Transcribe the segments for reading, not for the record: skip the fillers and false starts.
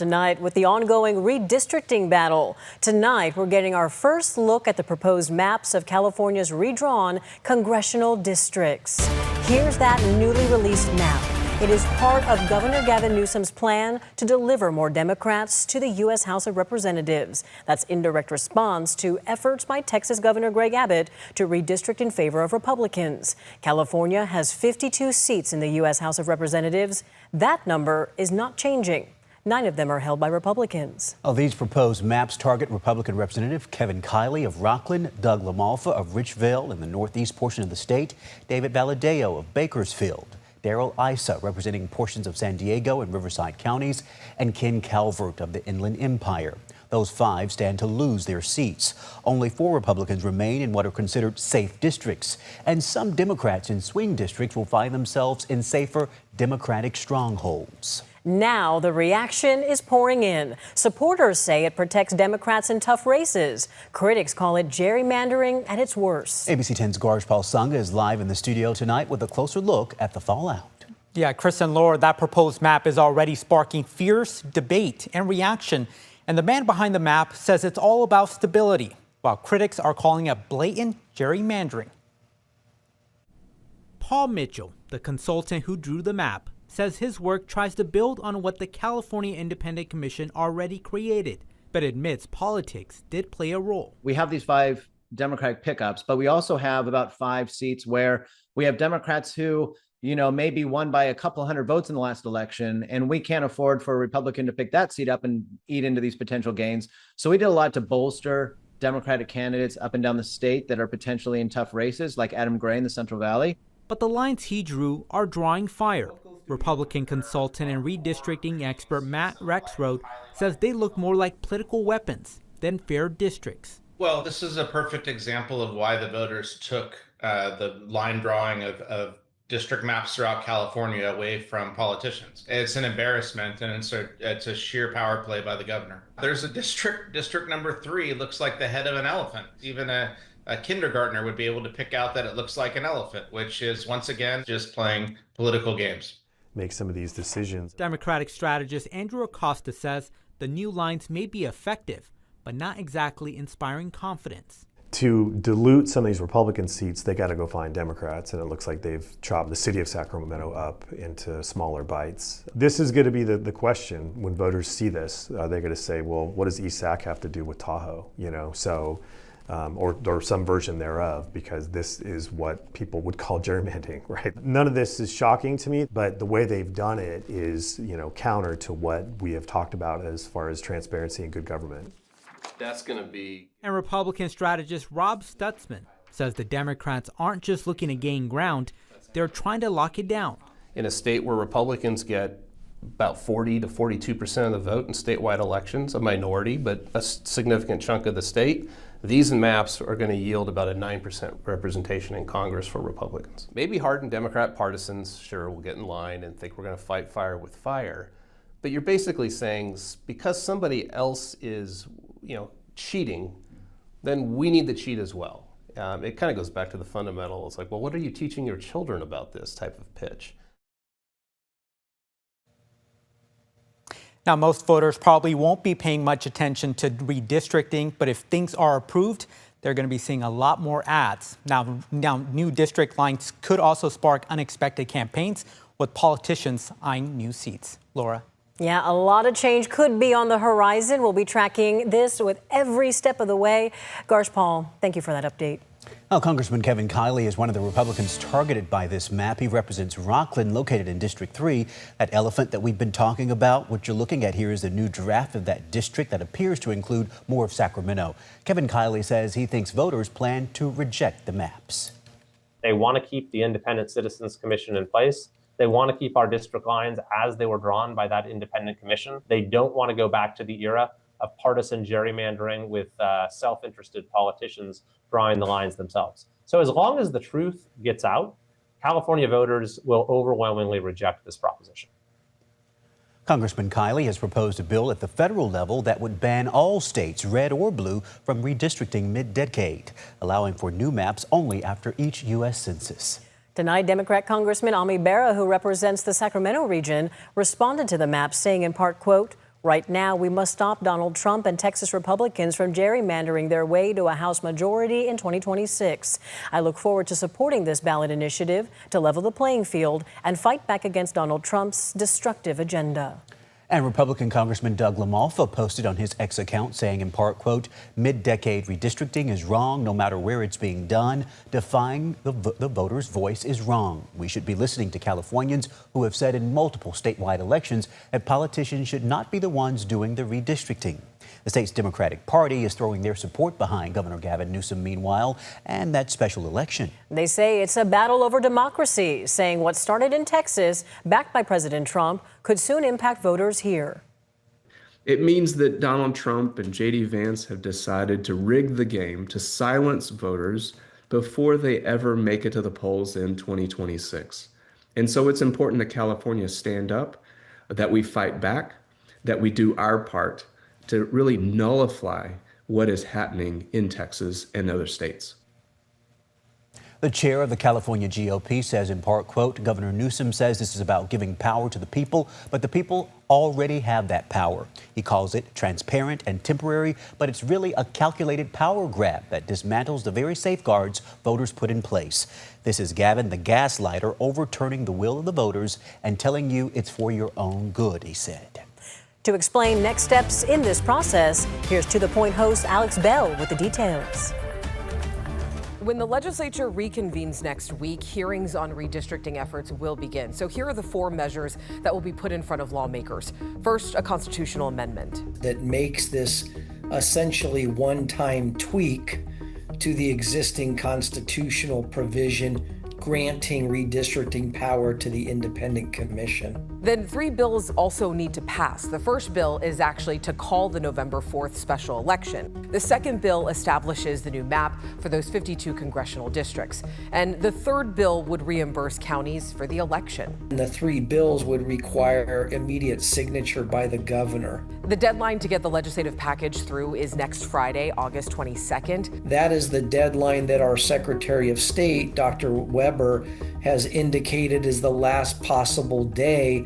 Tonight, with the ongoing redistricting battle. Tonight, we're getting our first look at the proposed maps of California's redrawn congressional districts. Here's that newly released map. It is part of Governor Gavin Newsom's plan to deliver more Democrats to the U.S. House of Representatives. That's in direct response to efforts by Texas Governor Greg Abbott to redistrict in favor of Republicans. California has 52 seats in the U.S. House of Representatives. That number is not changing. 9 of them are held by Republicans. Well, these proposed maps target Republican Representative Kevin Kiley of Rockland, Doug LaMalfa of Richville in the northeast portion of the state, David Valadao of Bakersfield, Darrell Issa representing portions of San Diego and Riverside counties, and Ken Calvert of the Inland Empire. Those 5 stand to lose their seats. Only 4 Republicans remain in what are considered safe districts, and some Democrats in swing districts will find themselves in safer Democratic strongholds. Now the reaction is pouring in. Supporters say it protects Democrats in tough races. Critics call it gerrymandering at its worst. ABC 10's Garjpal Sangha is live in the studio tonight with a closer look at the fallout. Yeah, Chris and Laura, that proposed map is already sparking fierce debate and reaction. And the man behind the map says it's all about stability, while critics are calling it blatant gerrymandering. Paul Mitchell, the consultant who drew the map, says his work tries to build on what the California Independent Commission already created, but admits politics did play a role. We have these 5 Democratic pickups, but we also have about 5 seats where we have Democrats who, maybe won by a couple hundred votes in the last election, and we can't afford for a Republican to pick that seat up and eat into these potential gains. So we did a lot to bolster Democratic candidates up and down the state that are potentially in tough races, like Adam Gray in the Central Valley. But the lines he drew are drawing fire. Republican consultant and redistricting expert Matt Rexroad says they look more like political weapons than fair districts. Well, this is a perfect example of why the voters took the line drawing of district maps throughout California away from politicians. It's an embarrassment, and it's a sheer power play by the governor. There's a district number 3 looks like the head of an elephant. Even a kindergartner would be able to pick out that it looks like an elephant, which is once again just playing political games. Make some of these decisions. Democratic strategist Andrew Acosta says the new lines may be effective, but not exactly inspiring confidence. To dilute some of these Republican seats, they got to go find Democrats, and it looks like they've chopped the city of Sacramento up into smaller bites. This is going to be the question when voters see this. They're going to say, well, what does East Sac have to do with Tahoe? Or some version thereof, because this is what people would call gerrymandering, right? None of this is shocking to me, but the way they've done it is, counter to what we have talked about as far as transparency and good government. That's going to be... And Republican strategist Rob Stutzman says the Democrats aren't just looking to gain ground, they're trying to lock it down. In a state where Republicans get about 40 to 42% of the vote in statewide elections, a minority, but a significant chunk of the state, these maps are going to yield about a 9% representation in Congress for Republicans. Maybe hardened Democrat partisans, sure, will get in line and think we're going to fight fire with fire. But you're basically saying because somebody else is, cheating, then we need to cheat as well. It kind of goes back to the fundamental. It's like, well, what are you teaching your children about this type of pitch? Now, most voters probably won't be paying much attention to redistricting, but if things are approved, they're going to be seeing a lot more ads. Now, new district lines could also spark unexpected campaigns with politicians eyeing new seats. Laura? Yeah, a lot of change could be on the horizon. We'll be tracking this with every step of the way. Garjpal, thank you for that update. Now, Congressman Kevin Kiley is one of the Republicans targeted by this map. He represents Rockland, located in District 3, that elephant that we've been talking about. What you're looking at here is the new draft of that district that appears to include more of Sacramento. Kevin Kiley says he thinks voters plan to reject the maps. They want to keep the Independent Citizens Commission in place. They want to keep our district lines as they were drawn by that independent commission. They don't want to go back to the era of partisan gerrymandering with self-interested politicians drawing the lines themselves. So as long as the truth gets out, California voters will overwhelmingly reject this proposition. Congressman Kiley has proposed a bill at the federal level that would ban all states, red or blue, from redistricting mid-decade, allowing for new maps only after each U.S. census. Tonight, Democrat Congressman Bera, who represents the Sacramento region, responded to the map, saying in part, quote, Right now, we must stop Donald Trump and Texas Republicans from gerrymandering their way to a House majority in 2026. I look forward to supporting this ballot initiative to level the playing field and fight back against Donald Trump's destructive agenda. And Republican Congressman Doug LaMalfa posted on his X account saying in part, quote, mid-decade redistricting is wrong no matter where it's being done. Defying the voter's voice is wrong. We should be listening to Californians who have said in multiple statewide elections that politicians should not be the ones doing the redistricting. The state's Democratic Party is throwing their support behind Governor Gavin Newsom, meanwhile, and that special election. They say it's a battle over democracy, saying what started in Texas, backed by President Trump, could soon impact voters here. It means that Donald Trump and J.D. Vance have decided to rig the game to silence voters before they ever make it to the polls in 2026. And so it's important that California stand up, that we fight back, that we do our part to really nullify what is happening in Texas and other states. The chair of the California GOP says in part, quote, Governor Newsom says this is about giving power to the people, but the people already have that power. He calls it transparent and temporary, but it's really a calculated power grab that dismantles the very safeguards voters put in place. This is Gavin, the gaslighter, overturning the will of the voters and telling you it's for your own good, he said. To explain next steps in this process, here's To The Point host Alex Bell with the details. When the legislature reconvenes next week, hearings on redistricting efforts will begin. So here are the 4 measures that will be put in front of lawmakers. First, a constitutional amendment that makes this essentially one-time tweak to the existing constitutional provision granting redistricting power to the independent commission. Then 3 bills also need to pass. The first bill is actually to call the November 4th special election. The second bill establishes the new map for those 52 congressional districts. And the third bill would reimburse counties for the election. And the 3 bills would require immediate signature by the governor. The deadline to get the legislative package through is next Friday, August 22nd. That is the deadline that our Secretary of State, Dr. Weber, has indicated is the last possible day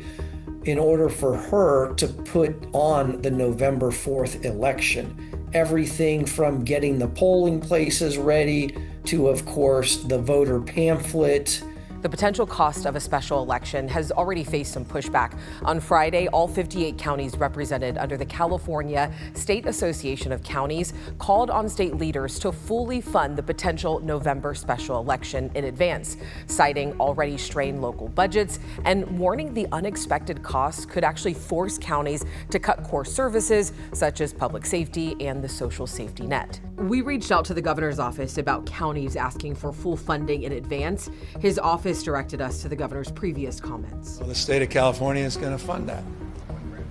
in order for her to put on the November 4th election. Everything from getting the polling places ready to, of course, the voter pamphlet. The potential cost of a special election has already faced some pushback. On Friday, all 58 counties represented under the California State Association of Counties called on state leaders to fully fund the potential November special election in advance, citing already strained local budgets and warning the unexpected costs could actually force counties to cut core services such as public safety and the social safety net. We reached out to the governor's office about counties asking for full funding in advance. His office directed us to the governor's previous comments. Well, the state of California is going to fund that.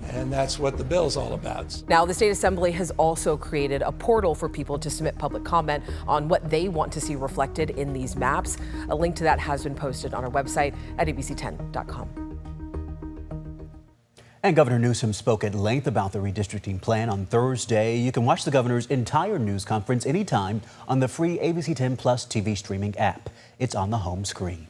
And that's what the bill's all about. Now, the state assembly has also created a portal for people to submit public comment on what they want to see reflected in these maps. A link to that has been posted on our website at abc10.com. And Governor Newsom spoke at length about the redistricting plan on Thursday. You can watch the governor's entire news conference anytime on the free ABC 10 Plus TV streaming app. It's on the home screen.